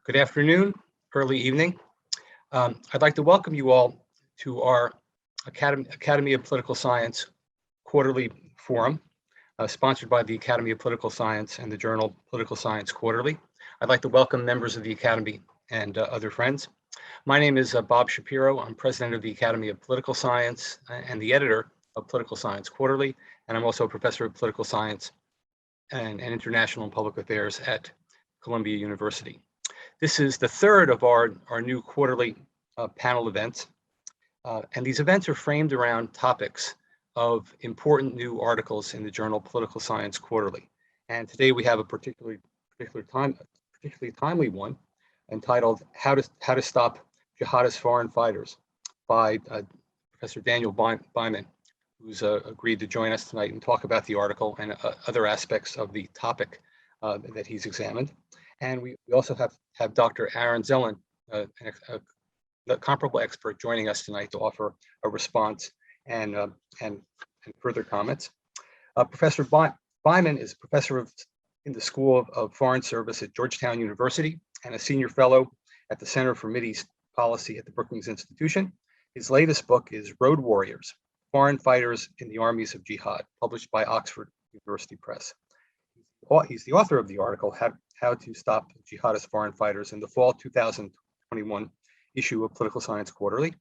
Good afternoon, early evening. I'd like to welcome you all to our Academy of Political Science quarterly forum, sponsored by the Academy of Political Science and the journal Political Science Quarterly. I'd like to welcome members of the Academy and other friends. My name is Bob Shapiro. I'm president of the Academy of Political Science and the editor of Political Science Quarterly, and I'm also a professor of political science and international and public affairs at Columbia University. This is the third of our new quarterly panel events. And these events are framed around topics of important new articles in the journal Political Science Quarterly. And today we have a particularly timely one entitled How to Stop Jihadist Foreign Fighters by Professor Daniel Byman, who's agreed to join us tonight and talk about the article and other aspects of the topic that he's examined. And we also have Dr. Aaron Zelin, a comparable expert, joining us tonight to offer a response and further comments. Professor Byman is professor in the School of Foreign Service at Georgetown University and a senior fellow at the Center for Mideast Policy at the Brookings Institution. His latest book is Road Warriors: Foreign Fighters in the Armies of Jihad, published by Oxford University Press. He's the author of the article, How to Stop Jihadist Foreign Fighters, in the fall 2021 issue of Political Science Quarterly.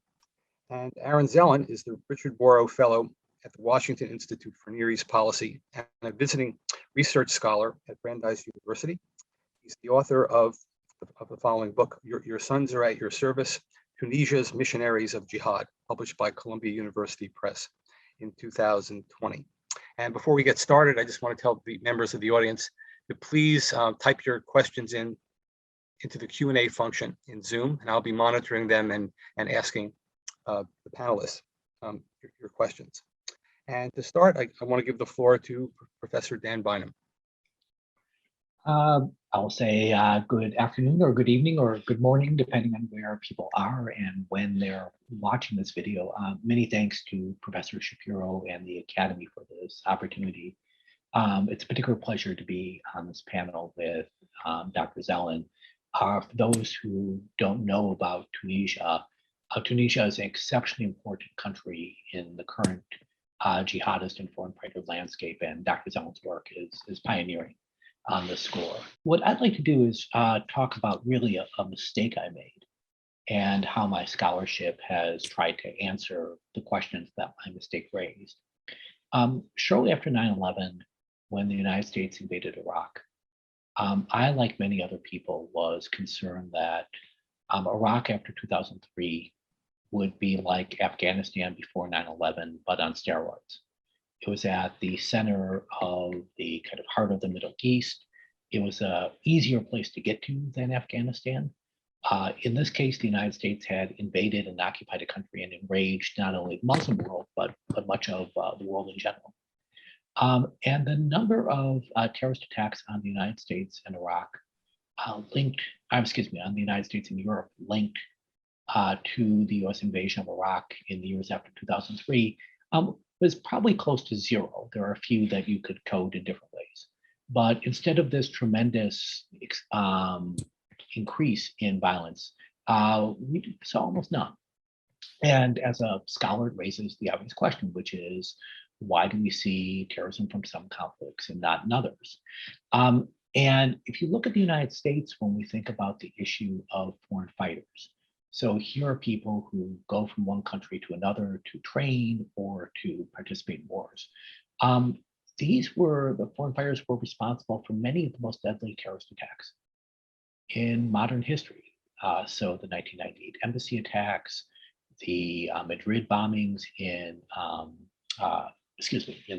And Aaron Zelin is the Richard Borrow Fellow at the Washington Institute for Near East Policy and a visiting research scholar at Brandeis University. He's the author of the following book, Your Sons Are at Your Service, Tunisia's Missionaries of Jihad, published by Columbia University Press in 2020. And before we get started, I just want to tell the members of the audience to please type your questions into the Q&A function in Zoom, and I'll be monitoring them and asking the panelists your questions. And to start, I want to give the floor to Professor Dan Byman. I'll say good afternoon or good evening or good morning, depending on where people are and when they're watching this video. Many thanks to Professor Shapiro and the Academy for this opportunity. It's a particular pleasure to be on this panel with Dr. Zelin. For those who don't know about Tunisia, Tunisia is an exceptionally important country in the current jihadist and foreign fighter landscape, and Dr. Zelin's work is pioneering on the score. What I'd like to do is talk about really a mistake I made and how my scholarship has tried to answer the questions that my mistake raised. Shortly after 9/11, when the United States invaded Iraq, I, like many other people, was concerned that Iraq after 2003 would be like Afghanistan before 9/11, but on steroids. It was at the center of the kind of heart of the Middle East. It was an easier place to get to than Afghanistan. In this case, the United States had invaded and occupied a country and enraged not only the Muslim world, but much of the world in general. And the number of terrorist attacks on the United States and Iraq on the United States and Europe linked to the US invasion of Iraq in the years after 2003 was probably close to zero. There are a few that you could code in different ways. But instead of this tremendous increase in violence, we saw almost none. And as a scholar, it raises the obvious question, which is, why do we see terrorism from some conflicts and not in others? And if you look at the United States, when we think about the issue of foreign fighters, so here are people who go from one country to another to train or to participate in wars. The foreign fighters were responsible for many of the most deadly terrorist attacks in modern history. So the 1998 embassy attacks, the Madrid bombings in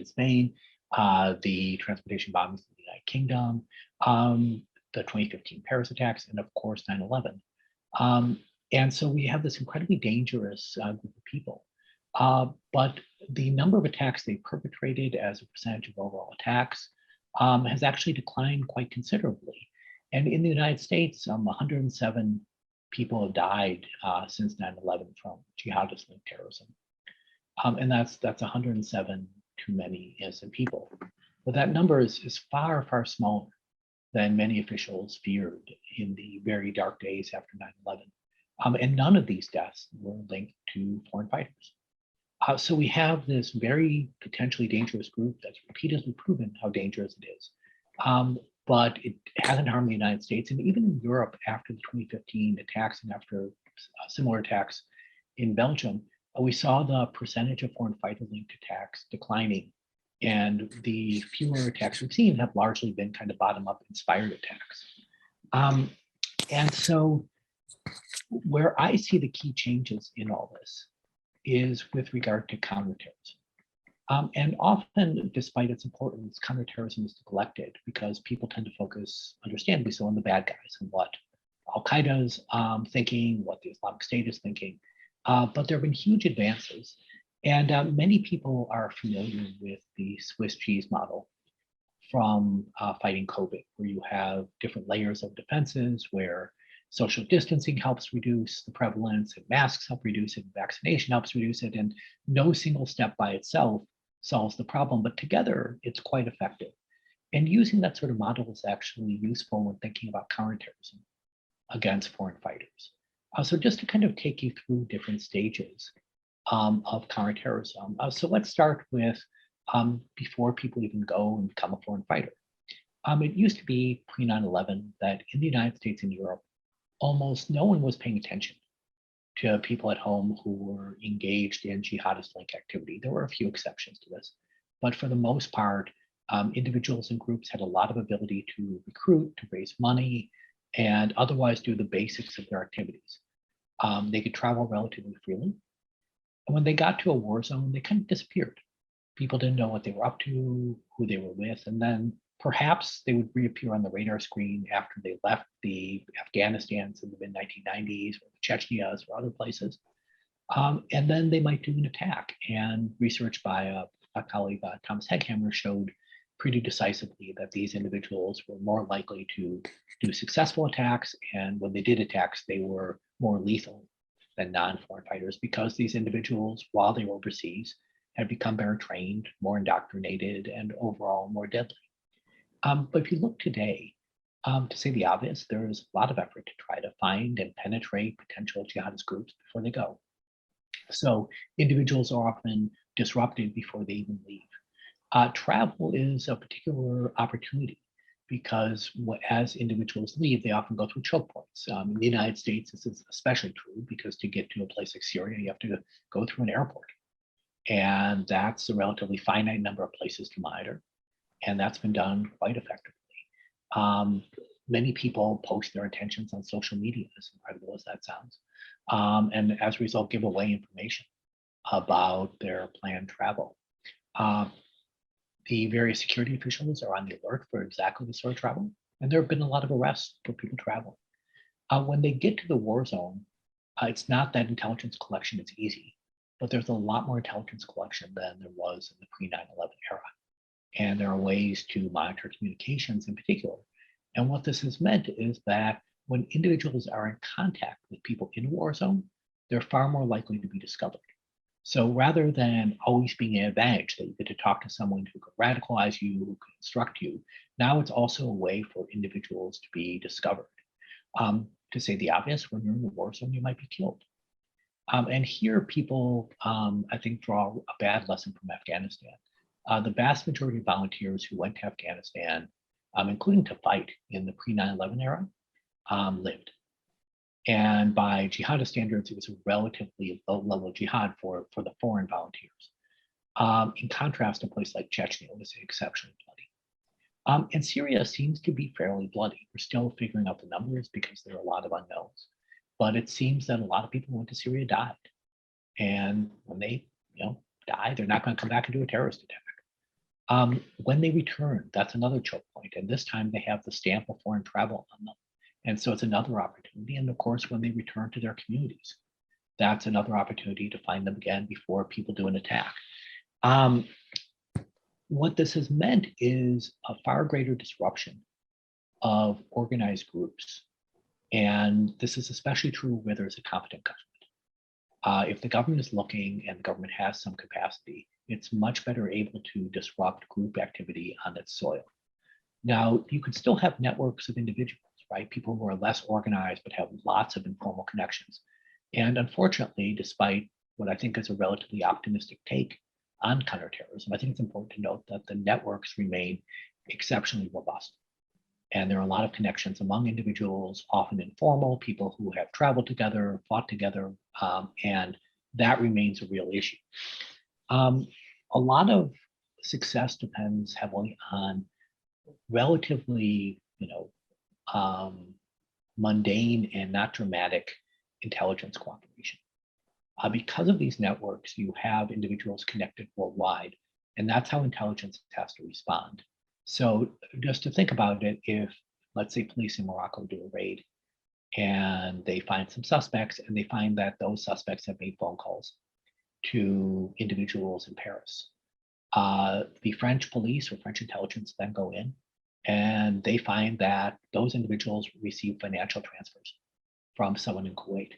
Spain, the transportation bombings in the United Kingdom, the 2015 Paris attacks, and of course 9/11. And so we have this incredibly dangerous group of people. But the number of attacks they perpetrated as a percentage of overall attacks has actually declined quite considerably. And in the United States, 107 people have died since 9/11 from jihadist-linked terrorism. And that's 107 too many innocent people. But that number is far, far smaller than many officials feared in the very dark days after 9/11. And none of these deaths were linked to foreign fighters. So we have this very potentially dangerous group that's repeatedly proven how dangerous it is. But it hasn't harmed the United States. And even in Europe, after the 2015 attacks and after similar attacks in Belgium, we saw the percentage of foreign fighter-linked attacks declining. And the fewer attacks we've seen have largely been kind of bottom-up inspired attacks. And so where I see the key changes in all this is with regard to counterterrorism. And often, despite its importance, counterterrorism is neglected because people tend to focus, understandably so, on the bad guys and what Al-Qaeda is thinking, what the Islamic State is thinking. But there have been huge advances. And many people are familiar with the Swiss cheese model from fighting COVID, where you have different layers of defenses, where social distancing helps reduce the prevalence, and masks help reduce it, and vaccination helps reduce it, and no single step by itself solves the problem, but together it's quite effective. And using that sort of model is actually useful when thinking about counterterrorism against foreign fighters. So just to kind of take you through different stages of counterterrorism. So let's start with before people even go and become a foreign fighter. It used to be pre 9/11 that in the United States and Europe, almost no one was paying attention to people at home who were engaged in jihadist link activity. There were a few exceptions to this, but for the most part, individuals and groups had a lot of ability to recruit, to raise money, and otherwise do the basics of their activities. They could travel relatively freely. And when they got to a war zone, they kind of disappeared. People didn't know what they were up to, who they were with, and then perhaps they would reappear on the radar screen after they left the Afghanistans in the mid-1990s or the Chechnyas or other places. And then they might do an attack. And research by a colleague, Thomas Heckhammer, showed pretty decisively that these individuals were more likely to do successful attacks. And when they did attacks, they were more lethal than non-foreign fighters because these individuals, while they were overseas, had become better trained, more indoctrinated, and overall more deadly. But if you look today, to say the obvious, there is a lot of effort to try to find and penetrate potential jihadist groups before they go. So individuals are often disrupted before they even leave. Travel is a particular opportunity because as individuals leave, they often go through choke points. In the United States, this is especially true because to get to a place like Syria, you have to go through an airport. And that's a relatively finite number of places to monitor. And that's been done quite effectively. Many people post their intentions on social media, as incredible as that sounds, and as a result, give away information about their planned travel. The various security officials are on the alert for exactly this sort of travel, and there have been a lot of arrests for people traveling. When they get to the war zone, it's not that intelligence collection is easy, but there's a lot more intelligence collection than there was in the pre-9/11 era. And there are ways to monitor communications in particular. And what this has meant is that when individuals are in contact with people in a war zone, they're far more likely to be discovered. So rather than always being an advantage that you get to talk to someone who could radicalize you, who could instruct you, now it's also a way for individuals to be discovered. To say the obvious, when you're in the war zone, you might be killed. And here people, I think, draw a bad lesson from Afghanistan. The vast majority of volunteers who went to Afghanistan, including to fight in the pre-9/11 era, lived. And by jihadist standards, it was a relatively low level of jihad for the foreign volunteers. In contrast, a place like Chechnya was exceptionally bloody. And Syria seems to be fairly bloody. We're still figuring out the numbers because there are a lot of unknowns. But it seems that a lot of people who went to Syria died. And when they die, they're not going to come back and do a terrorist attack. When they return, that's another choke point. And this time they have the stamp of foreign travel on them. And so it's another opportunity. And of course, when they return to their communities, that's another opportunity to find them again before people do an attack. What this has meant is a far greater disruption of organized groups. And this is especially true where there's a competent government. If the government is looking and the government has some capacity, it's much better able to disrupt group activity on its soil. Now, you could still have networks of individuals, right? People who are less organized but have lots of informal connections. And unfortunately, despite what I think is a relatively optimistic take on counterterrorism, I think it's important to note that the networks remain exceptionally robust. And there are a lot of connections among individuals, often informal, people who have traveled together, fought together, and that remains a real issue. A lot of success depends heavily on relatively, mundane and not dramatic intelligence cooperation. Because of these networks, you have individuals connected worldwide, and that's how intelligence has to respond. So just to think about it, if, let's say, police in Morocco do a raid and they find some suspects and they find that those suspects have made phone calls to individuals in Paris, the French police or French intelligence then go in and they find that those individuals receive financial transfers from someone in Kuwait.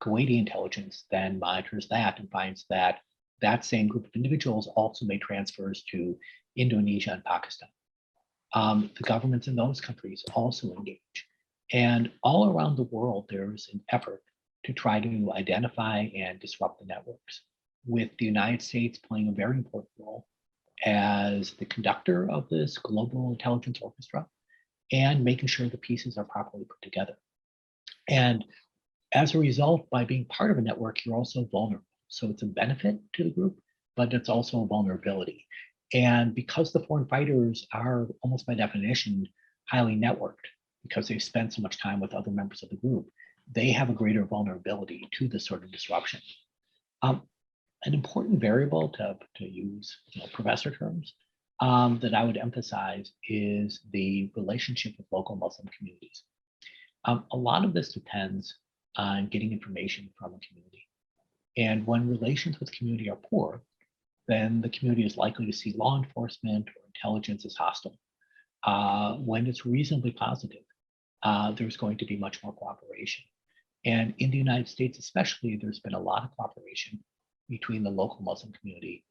Kuwaiti intelligence then monitors that and finds that that same group of individuals also made transfers to Indonesia and Pakistan. The governments in those countries also engage. And all around the world, there's an effort to try to identify and disrupt the networks, with the United States playing a very important role as the conductor of this global intelligence orchestra and making sure the pieces are properly put together. And as a result, by being part of a network, you're also vulnerable. So it's a benefit to the group, but it's also a vulnerability. And because the foreign fighters are almost by definition highly networked, because they've spent so much time with other members of the group, they have a greater vulnerability to this sort of disruption. An important variable to use professor terms that I would emphasize is the relationship with local Muslim communities. A lot of this depends on getting information from a community. And when relations with community are poor, then the community is likely to see law enforcement or intelligence as hostile. When it's reasonably positive, there's going to be much more cooperation. And in the United States especially, there's been a lot of cooperation between the local Muslim community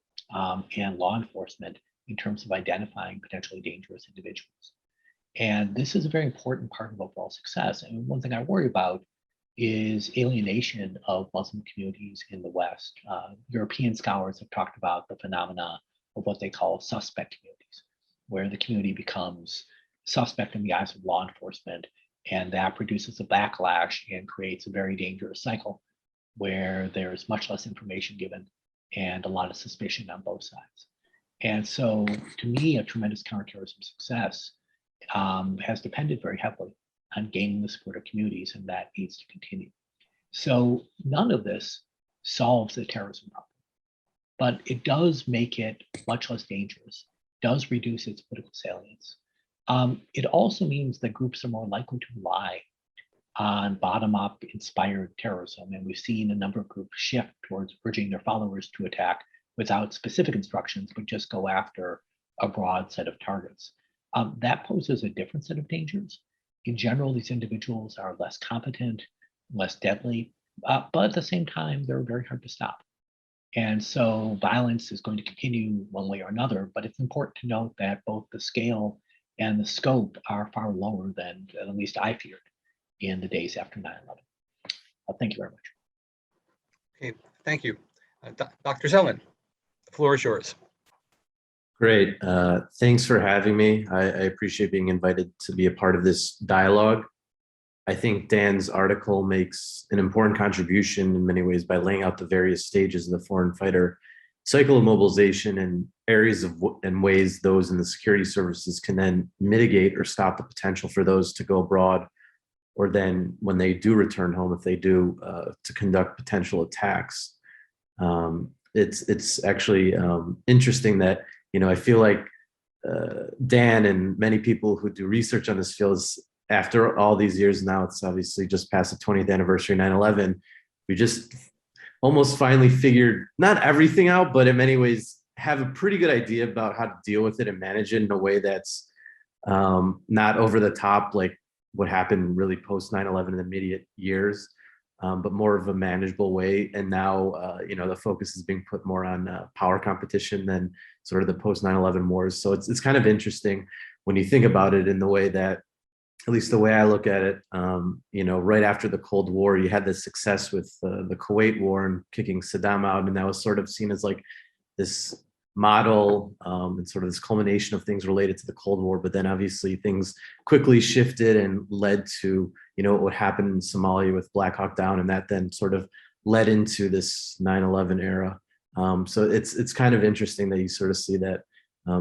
and law enforcement in terms of identifying potentially dangerous individuals. And this is a very important part of overall success. And one thing I worry about is alienation of Muslim communities in the West. European scholars have talked about the phenomena of what they call suspect communities, where the community becomes suspect in the eyes of law enforcement, and that produces a backlash and creates a very dangerous cycle where there's much less information given and a lot of suspicion on both sides. And so to me, a tremendous counterterrorism success has depended very heavily on gaining the support of communities, and that needs to continue. So none of this solves the terrorism problem, but it does make it much less dangerous, does reduce its political salience. It also means that groups are more likely to rely on bottom-up inspired terrorism, and we've seen a number of groups shift towards urging their followers to attack without specific instructions, but just go after a broad set of targets. That poses a different set of dangers. In general, these individuals are less competent, less deadly, but at the same time, they're very hard to stop. And so violence is going to continue one way or another, but it's important to note that both the scale and the scope are far lower than at least I feared in the days after 9/11. Thank you very much. Okay, thank you. Dr. Zelin, the floor is yours. Great. Thanks for having me. I appreciate being invited to be a part of this dialogue. I think Dan's article makes an important contribution in many ways by laying out the various stages of the foreign fighter cycle of mobilization and areas of and ways those in the security services can then mitigate or stop the potential for those to go abroad, or then when they do return home, if they do, to conduct potential attacks. It's actually interesting that, I feel like Dan and many people who do research on this field, after all these years now, it's obviously just past the 20th anniversary of 9/11, we just almost finally figured not everything out, but in many ways have a pretty good idea about how to deal with it and manage it in a way that's not over the top, like what happened really post 9/11 in the immediate years, but more of a manageable way. And now, the focus is being put more on power competition than sort of the post 9/11 wars. So it's kind of interesting when you think about it in the way that, at least the way I look at it, right after the Cold War, you had this success with the Kuwait War and kicking Saddam out, and that was sort of seen as like this model and sort of this culmination of things related to the Cold War. But then obviously things quickly shifted and led to, what happened in Somalia with Black Hawk Down, and that then sort of led into this 9/11 era. So it's kind of interesting that you sort of see that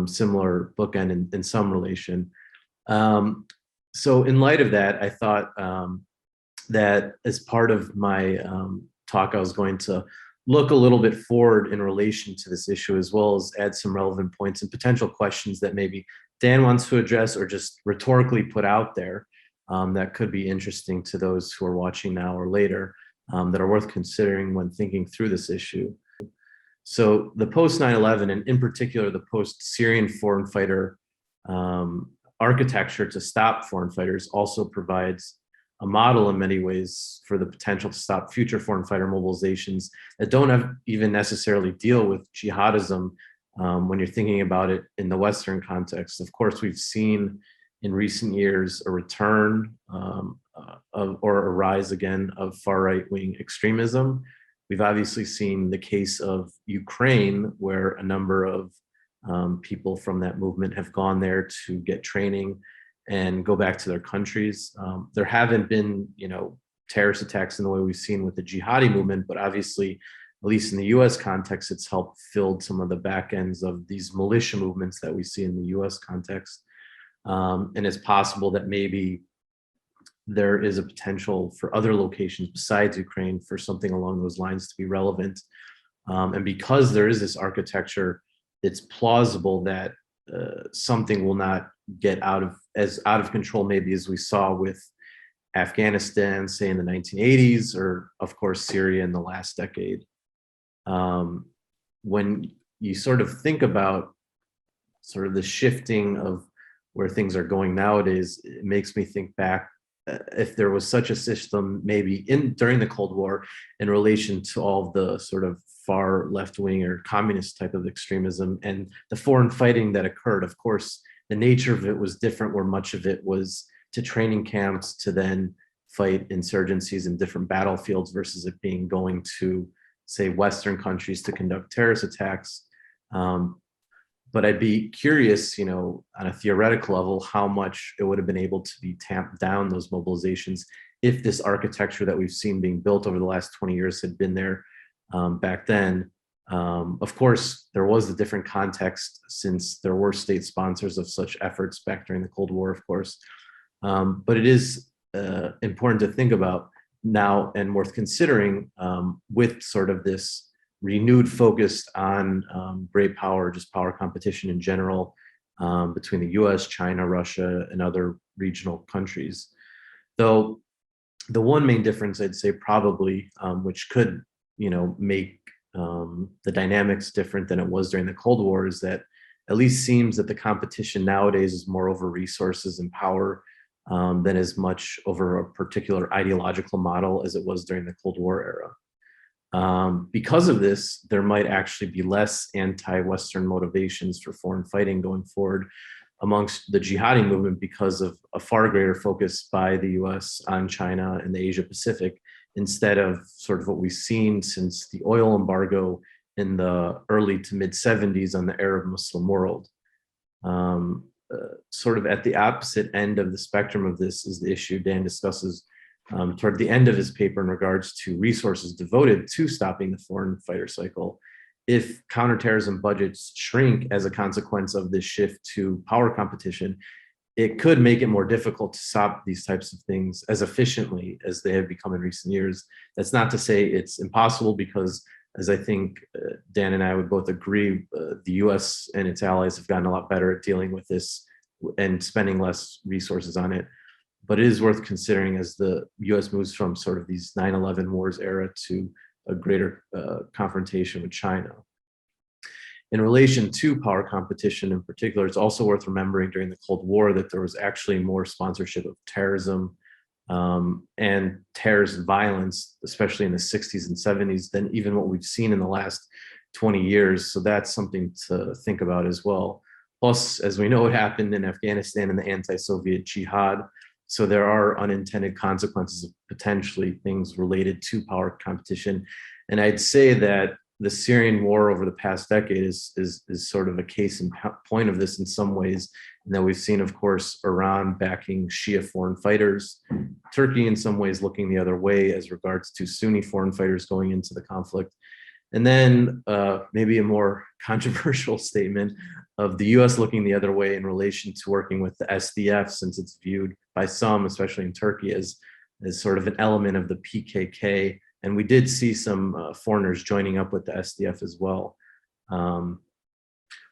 similar bookend in some relation. So in light of that, I thought that as part of my talk, I was going to look a little bit forward in relation to this issue, as well as add some relevant points and potential questions that maybe Dan wants to address or just rhetorically put out there that could be interesting to those who are watching now or later, that are worth considering when thinking through this issue. So the post 9/11, and in particular the post Syrian foreign fighter architecture to stop foreign fighters, also provides a model in many ways for the potential to stop future foreign fighter mobilizations that don't even necessarily deal with jihadism when you're thinking about it in the Western context. Of course, we've seen in recent years a return or a rise again of far right-wing extremism. We've obviously seen the case of Ukraine, where a number of people from that movement have gone there to get training and go back to their countries. There haven't been, terrorist attacks in the way we've seen with the jihadi movement, but obviously, at least in the US context, it's helped fill some of the back ends of these militia movements that we see in the US context. And it's possible that maybe there is a potential for other locations besides Ukraine for something along those lines to be relevant. And because there is this architecture, it's plausible that something will not get out of control, maybe as we saw with Afghanistan, say in the 1980s, or of course Syria in the last decade. When you sort of think about sort of the shifting of where things are going nowadays, it makes me think back if there was such a system maybe during the Cold War in relation to all the sort of far left-wing or communist type of extremism and the foreign fighting that occurred. Of course, the nature of it was different, where much of it was to training camps to then fight insurgencies in different battlefields versus it being going to, say, Western countries to conduct terrorist attacks. But I'd be curious, on a theoretical level, how much it would have been able to be tamped down, those mobilizations, if this architecture that we've seen being built over the last 20 years had been there back then. Of course, there was a different context since there were state sponsors of such efforts back during the Cold War, of course. But it is important to think about now and worth considering with sort of this renewed focus on great power, just power competition in general between the US, China, Russia, and other regional countries. Though the one main difference I'd say probably, which could, make the dynamics different than it was during the Cold War, is that at least seems that the competition nowadays is more over resources and power than as much over a particular ideological model as it was during the Cold War era. Because of this, there might actually be less anti-Western motivations for foreign fighting going forward amongst the jihadi movement, because of a far greater focus by the US on China and the Asia Pacific, instead of sort of what we've seen since the oil embargo in the early to mid 70s on the Arab Muslim world. Sort of at the opposite end of the spectrum of this is the issue Dan discusses toward the end of his paper in regards to resources devoted to stopping the foreign fighter cycle. If counterterrorism budgets shrink as a consequence of this shift to power competition, it could make it more difficult to stop these types of things as efficiently as they have become in recent years. That's not to say it's impossible, because as I think Dan and I would both agree, the US and its allies have gotten a lot better at dealing with this and spending less resources on it. But it is worth considering as the US moves from sort of these 9/11 wars era to a greater confrontation with China. In relation to power competition in particular, it's also worth remembering during the Cold War that there was actually more sponsorship of terrorism and terrorist violence, especially in the 60s and 70s, than even what we've seen in the last 20 years. So that's something to think about as well. Plus, as we know, what happened in Afghanistan and the anti-Soviet jihad. So there are unintended consequences of potentially things related to power competition. And I'd say that the Syrian war over the past decade is sort of a case in point of this in some ways. And that we've seen, of course, Iran backing Shia foreign fighters, Turkey in some ways looking the other way as regards to Sunni foreign fighters going into the conflict. And then maybe a more controversial statement of the US looking the other way in relation to working with the SDF, since it's viewed by some, especially in Turkey, as sort of an element of the PKK. And we did see some foreigners joining up with the SDF as well.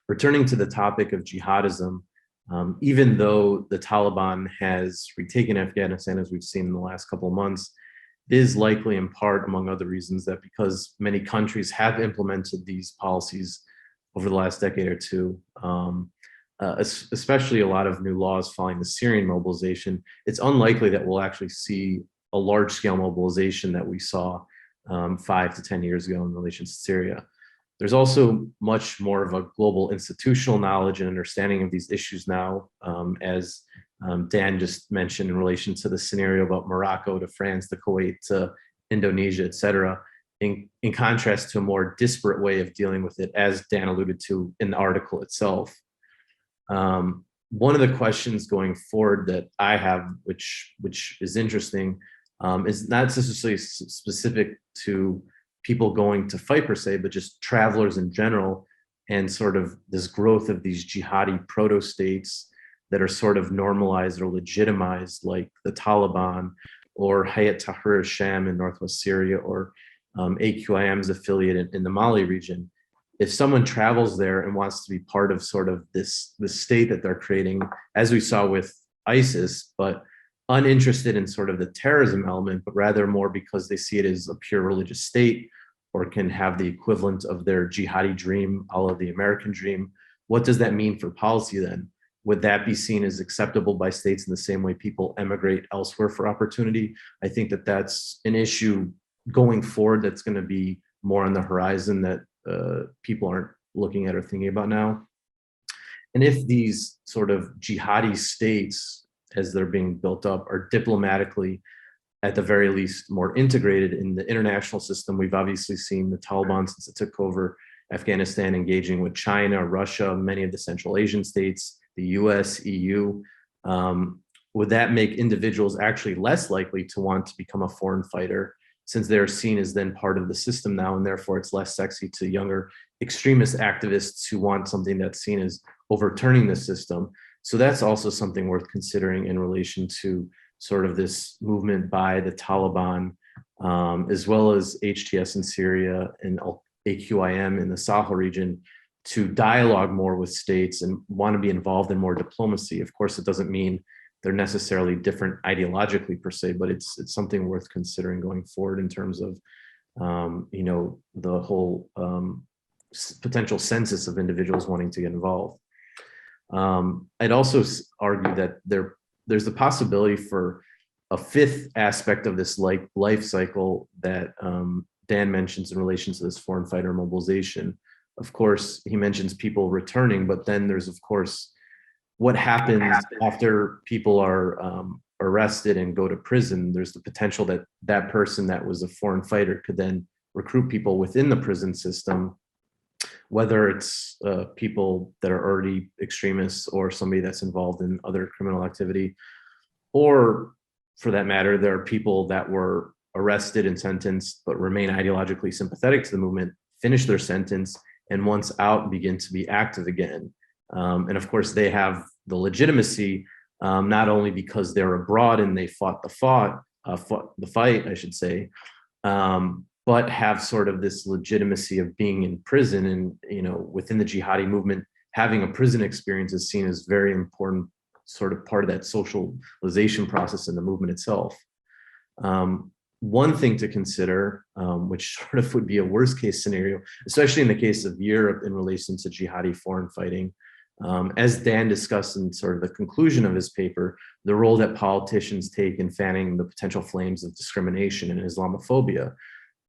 Returning to the topic of jihadism, even though the Taliban has retaken Afghanistan, as we've seen in the last couple of months, it is likely in part, among other reasons, that because many countries have implemented these policies over the last decade or two, especially a lot of new laws following the Syrian mobilization, it's unlikely that we'll actually see a large-scale mobilization that we saw 5 to 10 years ago in relation to Syria. There's also much more of a global institutional knowledge and understanding of these issues now, as Dan just mentioned in relation to the scenario about Morocco to France to Kuwait to Indonesia, et cetera, in contrast to a more disparate way of dealing with it, as Dan alluded to in the article itself. One of the questions going forward that I have, which is interesting, is not necessarily specific to people going to fight per se, but just travelers in general, and sort of this growth of these jihadi proto-states that are sort of normalized or legitimized, like the Taliban or Hayat Tahrir al-Sham in Northwest Syria, or AQIM's affiliate in the Mali region. If someone travels there and wants to be part of sort of this state that they're creating, as we saw with ISIS, but uninterested in sort of the terrorism element, but rather more because they see it as a pure religious state, or can have the equivalent of their jihadi dream, a la the American dream, what does that mean for policy then? Would that be seen as acceptable by states in the same way people emigrate elsewhere for opportunity? I think that that's an issue going forward that's going to be more on the horizon that people aren't looking at or thinking about now. And if these sort of jihadi states, as they're being built up, are diplomatically, at the very least, more integrated in the international system, we've obviously seen the Taliban, since it took over Afghanistan, engaging with China, Russia, many of the Central Asian states, the US, EU. Would that make individuals actually less likely to want to become a foreign fighter, since they're seen as then part of the system now, and therefore it's less sexy to younger extremist activists who want something that's seen as overturning the system? So that's also something worth considering in relation to sort of this movement by the Taliban, as well as HTS in Syria and AQIM in the Sahel region, to dialogue more with states and want to be involved in more diplomacy. Of course, it doesn't mean they're necessarily different ideologically per se, but it's something worth considering going forward in terms of the whole potential census of individuals wanting to get involved. I'd also argue that there's the possibility for a fifth aspect of this life cycle that Dan mentions in relation to this foreign fighter mobilization. Of course, he mentions people returning, but then there's, of course, what happens after people are arrested and go to prison. There's the potential that that person that was a foreign fighter could then recruit people within the prison system, whether it's people that are already extremists or somebody that's involved in other criminal activity, or for that matter, there are people that were arrested and sentenced but remain ideologically sympathetic to the movement, finish their sentence, and once out begin to be active again. And of course, they have the legitimacy, not only because they're abroad and they fought the fight, I should say, but have sort of this legitimacy of being in prison. And within the jihadi movement, having a prison experience is seen as very important, sort of part of that socialization process in the movement itself. One thing to consider, which sort of would be a worst case scenario, especially in the case of Europe in relation to jihadi foreign fighting, as Dan discussed in sort of the conclusion of his paper, the role that politicians take in fanning the potential flames of discrimination and Islamophobia.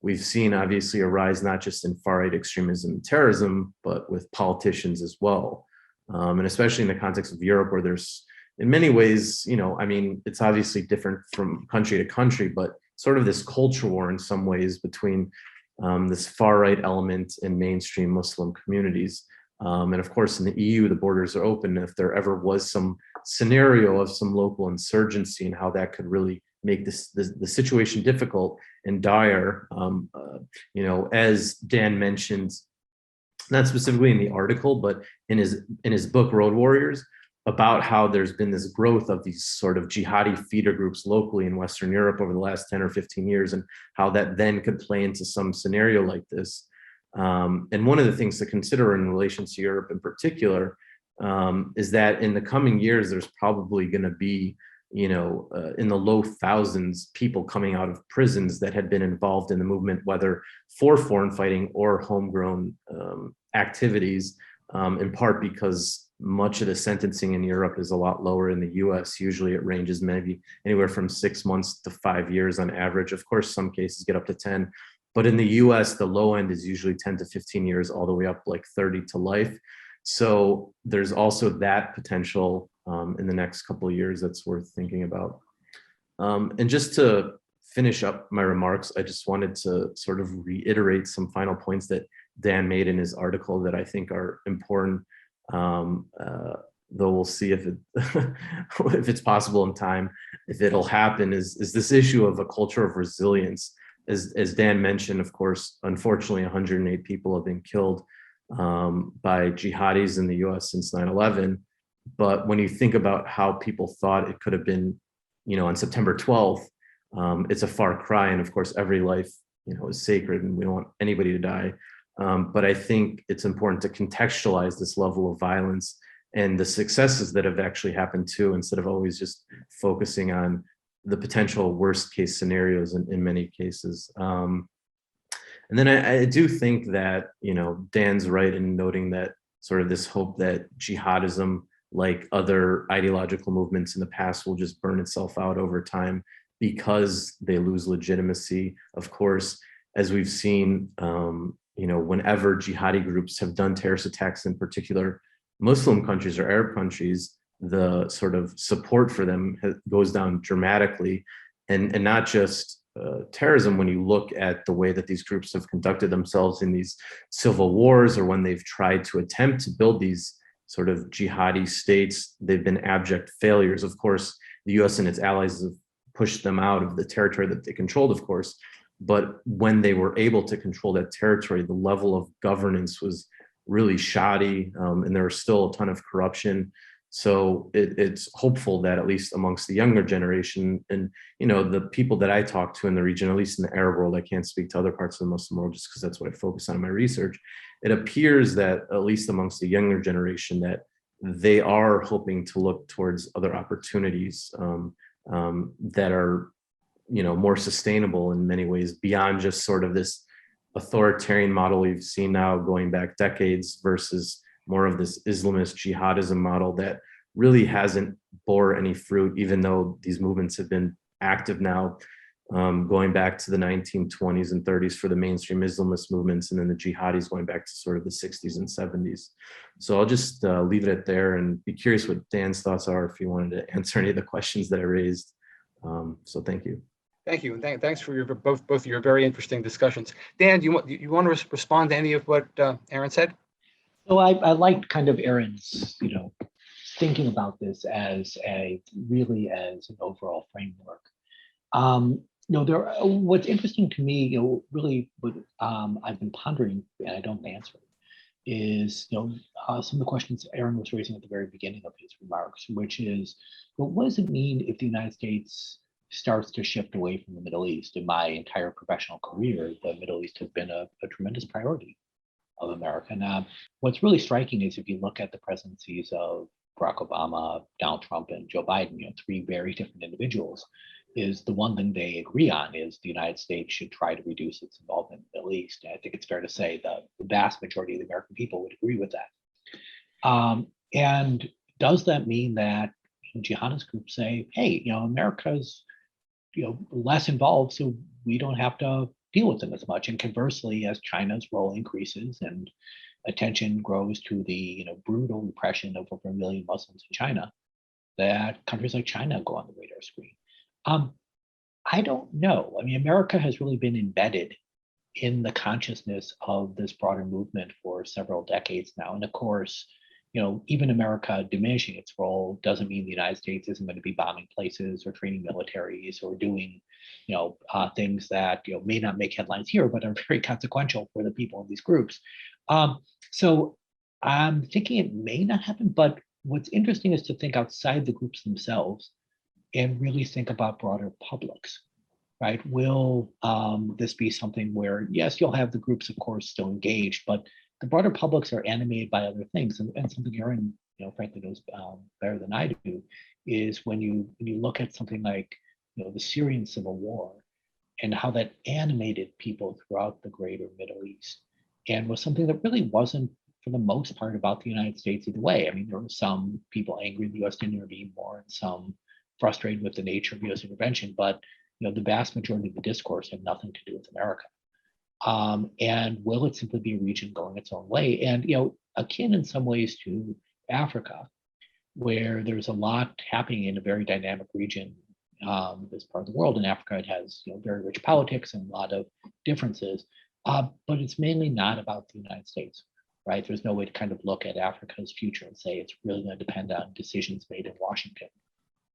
We've seen obviously a rise not just in far-right extremism and terrorism, but with politicians as well. And especially in the context of Europe, where there's in many ways, I mean, it's obviously different from country to country, but sort of this culture war in some ways between this far right element in mainstream Muslim communities. And of course, in the EU, the borders are open. If there ever was some scenario of some local insurgency and how that could really make the situation difficult and dire, as Dan mentioned, not specifically in the article, but in his book, Road Warriors, about how there's been this growth of these sort of jihadi feeder groups locally in Western Europe over the last 10 or 15 years, and how that then could play into some scenario like this. And one of the things to consider in relation to Europe in particular is that in the coming years, there's probably going to be, in the low thousands, people coming out of prisons that had been involved in the movement, whether for foreign fighting or homegrown activities, in part because much of the sentencing in Europe is a lot lower in the US. Usually it ranges maybe anywhere from 6 months to 5 years on average. Of course, some cases get up to 10, but in the US, the low end is usually 10 to 15 years, all the way up like 30 to life. So there's also that potential in the next couple of years that's worth thinking about. And just to finish up my remarks, I just wanted to sort of reiterate some final points that Dan made in his article that I think are important. Though we'll see if if it's possible in time, if it'll happen, is this issue of a culture of resilience. As Dan mentioned, of course, unfortunately, 108 people have been killed by jihadis in the US since 9/11. But when you think about how people thought it could have been, on September 12th, it's a far cry. And of course, every life, is sacred, and we don't want anybody to die. But I think it's important to contextualize this level of violence and the successes that have actually happened too, instead of always just focusing on the potential worst case scenarios in many cases. And then I do think that, Dan's right in noting that sort of this hope that jihadism, like other ideological movements in the past, will just burn itself out over time because they lose legitimacy. Of course, as we've seen, whenever jihadi groups have done terrorist attacks, in particular Muslim countries or Arab countries, the sort of support for them goes down dramatically. And not just terrorism, when you look at the way that these groups have conducted themselves in these civil wars, or when they've tried to attempt to build these sort of jihadi states, they've been abject failures. Of course, the US and its allies have pushed them out of the territory that they controlled, of course. But when they were able to control that territory, the level of governance was really shoddy, and there was still a ton of corruption. So it's hopeful that at least amongst the younger generation and, the people that I talk to in the region, at least in the Arab world, I can't speak to other parts of the Muslim world just because that's what I focus on in my research. It appears that at least amongst the younger generation that they are hoping to look towards other opportunities that are, more sustainable in many ways, beyond just sort of this authoritarian model we've seen now going back decades versus more of this Islamist jihadism model that really hasn't bore any fruit, even though these movements have been active now, going back to the 1920s and 30s for the mainstream Islamist movements, and then the jihadis going back to sort of the 60s and 70s. So I'll just leave it at there and be curious what Dan's thoughts are if you wanted to answer any of the questions that I raised. So thank you. Thank you, and thanks for both of your very interesting discussions. Dan, do you want to respond to any of what Aaron said? So I liked kind of Aaron's, thinking about this as an overall framework. What's interesting to me, really what I've been pondering, and I don't answer, is some of the questions Aaron was raising at the very beginning of his remarks, which is, what does it mean if the United States starts to shift away from the Middle East? In my entire professional career, the Middle East has been a tremendous priority of America. And what's really striking is if you look at the presidencies of Barack Obama, Donald Trump, and Joe Biden, three very different individuals, is the one thing they agree on is the United States should try to reduce its involvement in the Middle East. And I think it's fair to say that the vast majority of the American people would agree with that. And does that mean that jihadist groups say, hey, America's less involved, so we don't have to deal with them as much? And conversely, as China's role increases and attention grows to the brutal repression of over 1 million Muslims in China, that countries like China go on the radar screen. I don't know. I mean, America has really been embedded in the consciousness of this broader movement for several decades now. And of course, even America diminishing its role doesn't mean the United States isn't going to be bombing places or training militaries or doing, things that may not make headlines here, but are very consequential for the people in these groups. So I'm thinking it may not happen, but what's interesting is to think outside the groups themselves and really think about broader publics, right? Will this be something where, yes, you'll have the groups, of course, still engaged, but the broader publics are animated by other things. And something Aaron, frankly knows better than I do, is when you look at something like, the Syrian civil war and how that animated people throughout the greater Middle East, and was something that really wasn't, for the most part, about the United States either way. I mean, there were some people angry the U.S. didn't intervene more, and some frustrated with the nature of U.S. intervention, but the vast majority of the discourse had nothing to do with America. And will it simply be a region going its own way? And akin in some ways to Africa, where there's a lot happening in a very dynamic region. This part of the world in Africa, it has very rich politics and a lot of differences, but it's mainly not about the United States, right? There's no way to kind of look at Africa's future and say it's really going to depend on decisions made in Washington,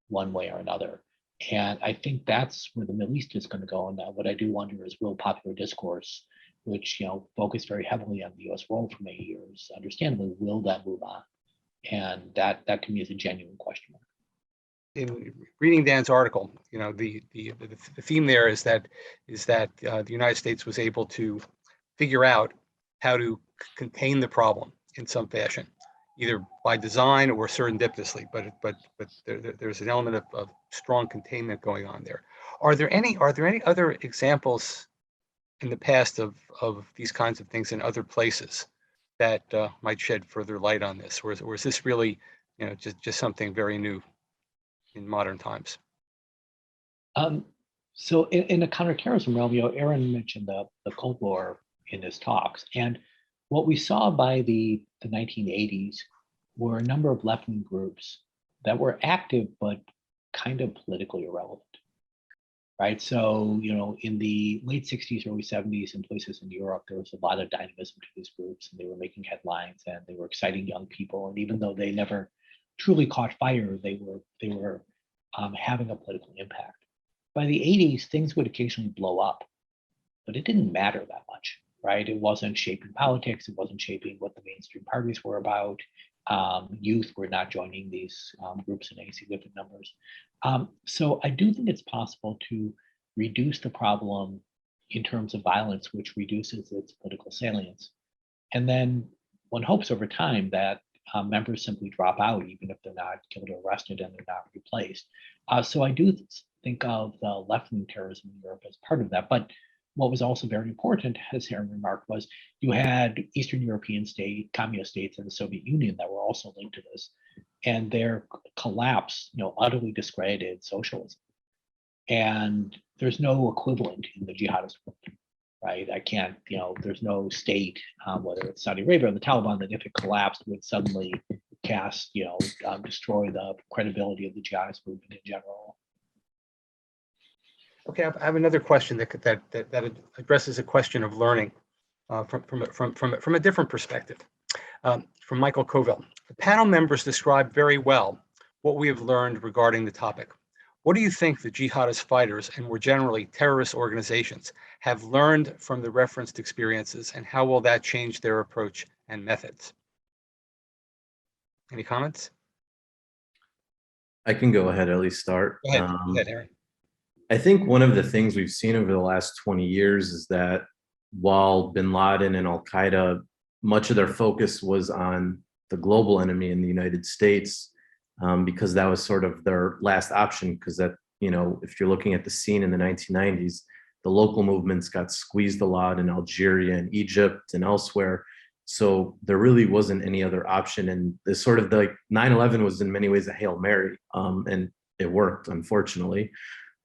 one way or another. And I think that's where the Middle East is going to go. And what I do wonder is, will popular discourse, which focused very heavily on the U.S. role for many years, understandably, will that move on? And that to me is a genuine question mark. In reading Dan's article, the theme there is that the United States was able to figure out how to contain the problem in some fashion, either by design or serendipitously, but there's an element of strong containment going on there. Are there any other examples in the past of these kinds of things in other places that might shed further light on this, or is this really just something very new in modern times? So in the counterterrorism realm, Aaron mentioned the Cold War in his talks, and what we saw by the 1980s were a number of left-wing groups that were active but kind of politically irrelevant, right? So, in the late 60s, early 70s, in places in Europe, there was a lot of dynamism to these groups, and they were making headlines, and they were exciting young people. And even though they never truly caught fire, they were having a political impact. By the 80s, things would occasionally blow up, but it didn't matter that much, right? It wasn't shaping politics. It wasn't shaping what the mainstream parties were about. Youth were not joining these groups in any significant numbers. So I do think it's possible to reduce the problem in terms of violence, which reduces its political salience. And then one hopes over time that members simply drop out, even if they're not killed or arrested and they're not replaced. So I do think of the left-wing terrorism in Europe as part of that. But what was also very important, as Aaron remarked, was you had Eastern European communist states and the Soviet Union that were also linked to this, and their collapse, utterly discredited socialism. And there's no equivalent in the jihadist movement, right? I can't, there's no state, whether it's Saudi Arabia or the Taliban, that if it collapsed would suddenly destroy the credibility of the jihadist movement in general. Okay, I have another question that addresses a question of learning from a different perspective. From Michael Covell. The panel members described very well what we have learned regarding the topic. What do you think the jihadist fighters, and more generally terrorist organizations, have learned from the referenced experiences, and how will that change their approach and methods? Any comments? I can go ahead, at least start. Go ahead, Aaron. I think one of the things we've seen over the last 20 years is that while bin Laden and Al-Qaeda, much of their focus was on the global enemy in the United States, because that was sort of their last option, because that, if you're looking at the scene in the 1990s, the local movements got squeezed a lot in Algeria and Egypt and elsewhere. So there really wasn't any other option. And this sort of 9/11 was in many ways a Hail Mary, and it worked, unfortunately.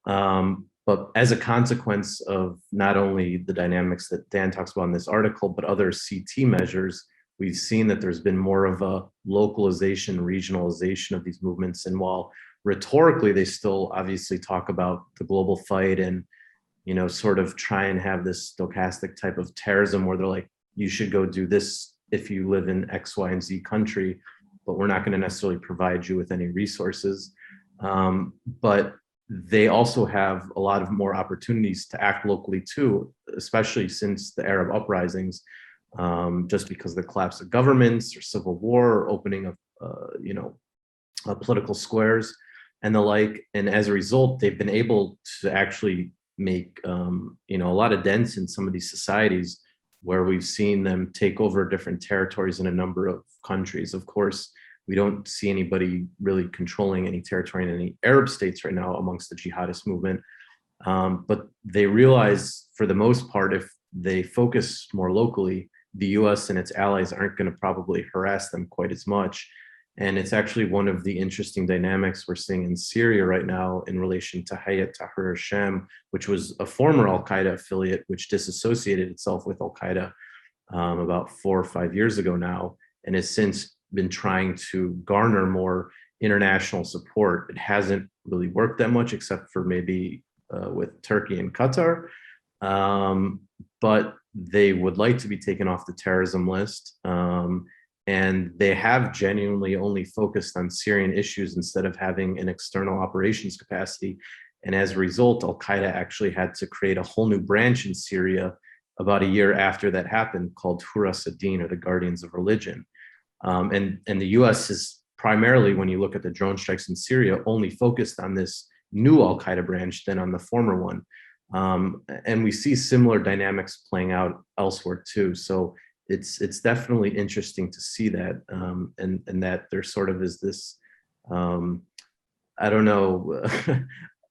But as a consequence of not only the dynamics that Dan talks about in this article, but other CT measures, we've seen that there's been more of a localization, regionalization of these movements. And while rhetorically they still obviously talk about the global fight and, you know, sort of try and have this stochastic type of terrorism where they're like, you should go do this if you live in X, Y, and Z country, but we're not going to necessarily provide you with any resources. But they also have a lot of more opportunities to act locally too, especially since the Arab uprisings, just because of the collapse of governments or civil war or opening of, you know, political squares and the like. And as a result, they've been able to actually make, you know, a lot of dents in some of these societies where we've seen them take over different territories in a number of countries. Of course, we don't see anybody really controlling any territory in any Arab states right now amongst the jihadist movement. But they realize, for the most part, if they focus more locally, the US and its allies aren't going to probably harass them quite as much. And it's actually one of the interesting dynamics we're seeing in Syria right now in relation to Hayat Tahrir al-Sham, which was a former al-Qaeda affiliate, which disassociated itself with al-Qaeda about 4 or 5 years ago now, and has since been trying to garner more international support. It hasn't really worked that much, except for maybe with Turkey and Qatar. But they would like to be taken off the terrorism list. And they have genuinely only focused on Syrian issues instead of having an external operations capacity. And as a result, al-Qaeda actually had to create a whole new branch in Syria about a year after that happened, called Huras ad-Din, or the Guardians of Religion. And the US is primarily, when you look at the drone strikes in Syria, only focused on this new al-Qaeda branch than on the former one. And we see similar dynamics playing out elsewhere too. So it's definitely interesting to see that, and that there sort of is this, I don't know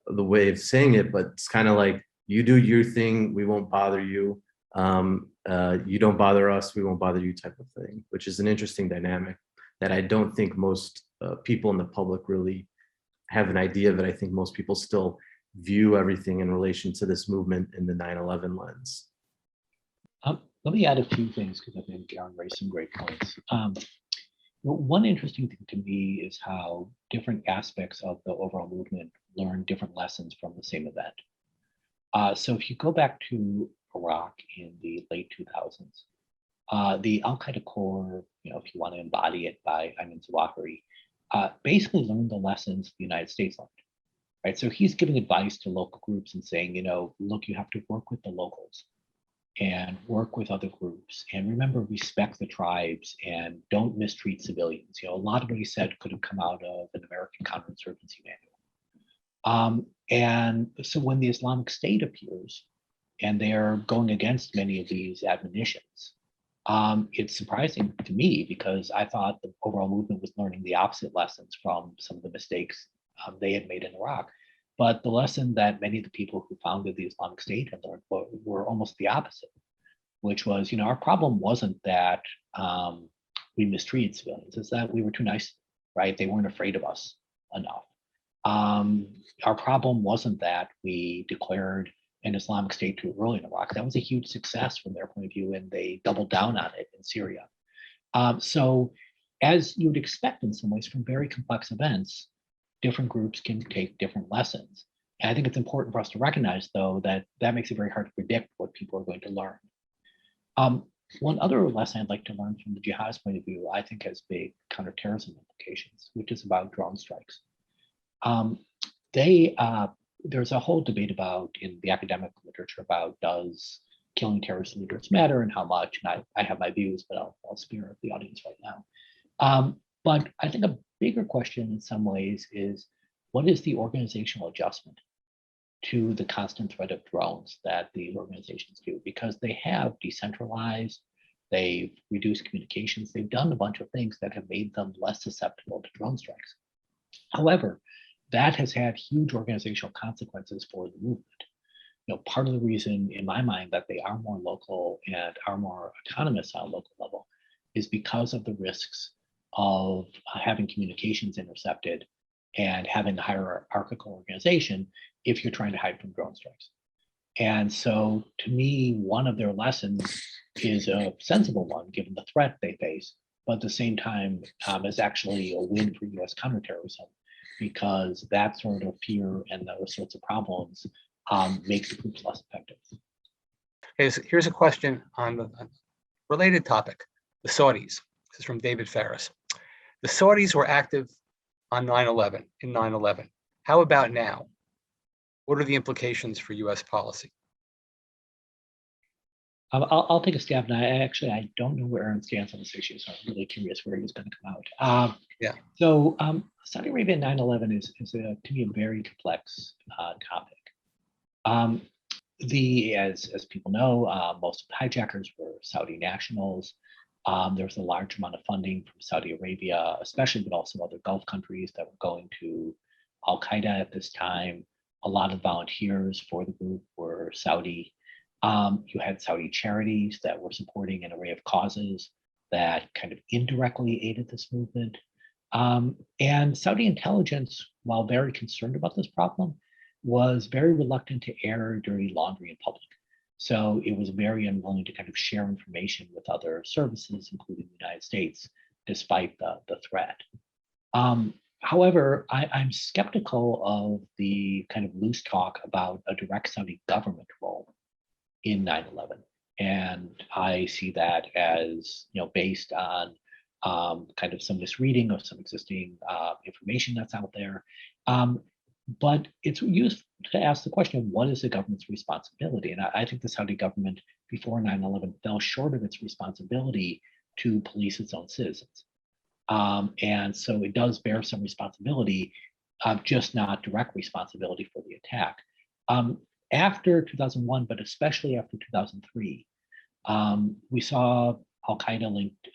the way of saying it, but it's kind of like, you do your thing, we won't bother you. You don't bother us, we won't bother you type of thing, which is an interesting dynamic that I don't think most people in the public really have an idea of it. I think most people still view everything in relation to this movement in the 9/11 lens. Let me add a few things, because I think Aaron raised some great points. One interesting thing to me is how different aspects of the overall movement learn different lessons from the same event. So if you go back to Iraq in the late 2000s, the Al-Qaeda core, you know, if you want to embody it by Ayman Zawahiri, basically learned the lessons the United States learned, right? So he's giving advice to local groups and saying, you know, look, you have to work with the locals and work with other groups, and remember, respect the tribes and don't mistreat civilians. You know, a lot of what he said could have come out of an American counterinsurgency manual. And so when the Islamic State appears and they're going against many of these admonitions, it's surprising to me, because I thought the overall movement was learning the opposite lessons from some of the mistakes they had made in Iraq. But the lesson that many of the people who founded the Islamic State had learned were almost the opposite, which was, you know, our problem wasn't that we mistreated civilians, it's that we were too nice, right? They weren't afraid of us enough. Our problem wasn't that we declared an Islamic State too early in Iraq. That was a huge success from their point of view, and they doubled down on it in Syria. So as you would expect in some ways from very complex events, different groups can take different lessons. And I think it's important for us to recognize, though, that that makes it very hard to predict what people are going to learn. One other lesson I'd like to learn from the jihadist point of view, I think, has big counterterrorism implications, which is about drone strikes. There's a whole debate about, in the academic literature, about does killing terrorist leaders matter and how much, and I have my views, but I'll spare the audience right now. But I think a bigger question in some ways is, what is the organizational adjustment to the constant threat of drones that these organizations do? Because they have decentralized, they've reduced communications, they've done a bunch of things that have made them less susceptible to drone strikes. However, that has had huge organizational consequences for the movement. You know, part of the reason, in my mind, that they are more local and are more autonomous on a local level is because of the risks of having communications intercepted and having a hierarchical organization if you're trying to hide from drone strikes. And so to me, one of their lessons is a sensible one, given the threat they face, but at the same time is actually a win for US counterterrorism, because that sort of fear and those sorts of problems make the groups less effective. Okay, so here's a question on a related topic, the Saudis. This is from David Ferris. The Saudis were active on 9/11, in 9/11. How about now? What are the implications for US policy? I'll take a stab. And I don't know where Aaron stands on this issue, so I'm really curious where he's going to come out. Yeah. So Saudi Arabia 9/11 is to me a very complex topic. As people know, most of the hijackers were Saudi nationals. There was a large amount of funding from Saudi Arabia, especially, but also other Gulf countries that were going to Al Qaeda at this time. A lot of volunteers for the group were Saudi. You had Saudi charities that were supporting an array of causes that kind of indirectly aided this movement. And Saudi intelligence, while very concerned about this problem, was very reluctant to air dirty laundry in public. So it was very unwilling to kind of share information with other services, including the United States, despite the threat. However, I'm skeptical of the kind of loose talk about a direct Saudi government role in 9/11. And I see that as, based on kind of some misreading of some existing information that's out there. But it's useful to ask the question, what is the government's responsibility? And I think the Saudi government before 9/11 fell short of its responsibility to police its own citizens. And so it does bear some responsibility, just not direct responsibility for the attack. After 2001, but especially after 2003, we saw Al Qaeda linked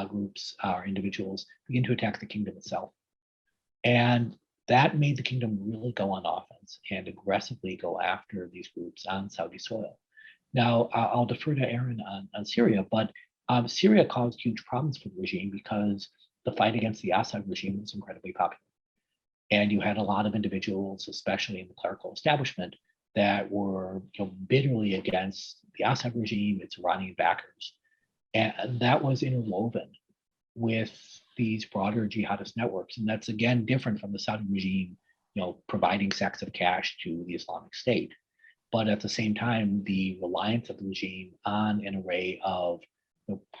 groups or individuals begin to attack the kingdom itself. And that made the kingdom really go on offense and aggressively go after these groups on Saudi soil. Now, I'll defer to Aaron on Syria, but Syria caused huge problems for the regime because the fight against the Assad regime was incredibly popular. And you had a lot of individuals, especially in the clerical establishment, that were bitterly against the Assad regime, its Iranian backers. And that was interwoven with these broader jihadist networks. And that's, again, different from the Saudi regime, providing sacks of cash to the Islamic State. But at the same time, the reliance of the regime on an array of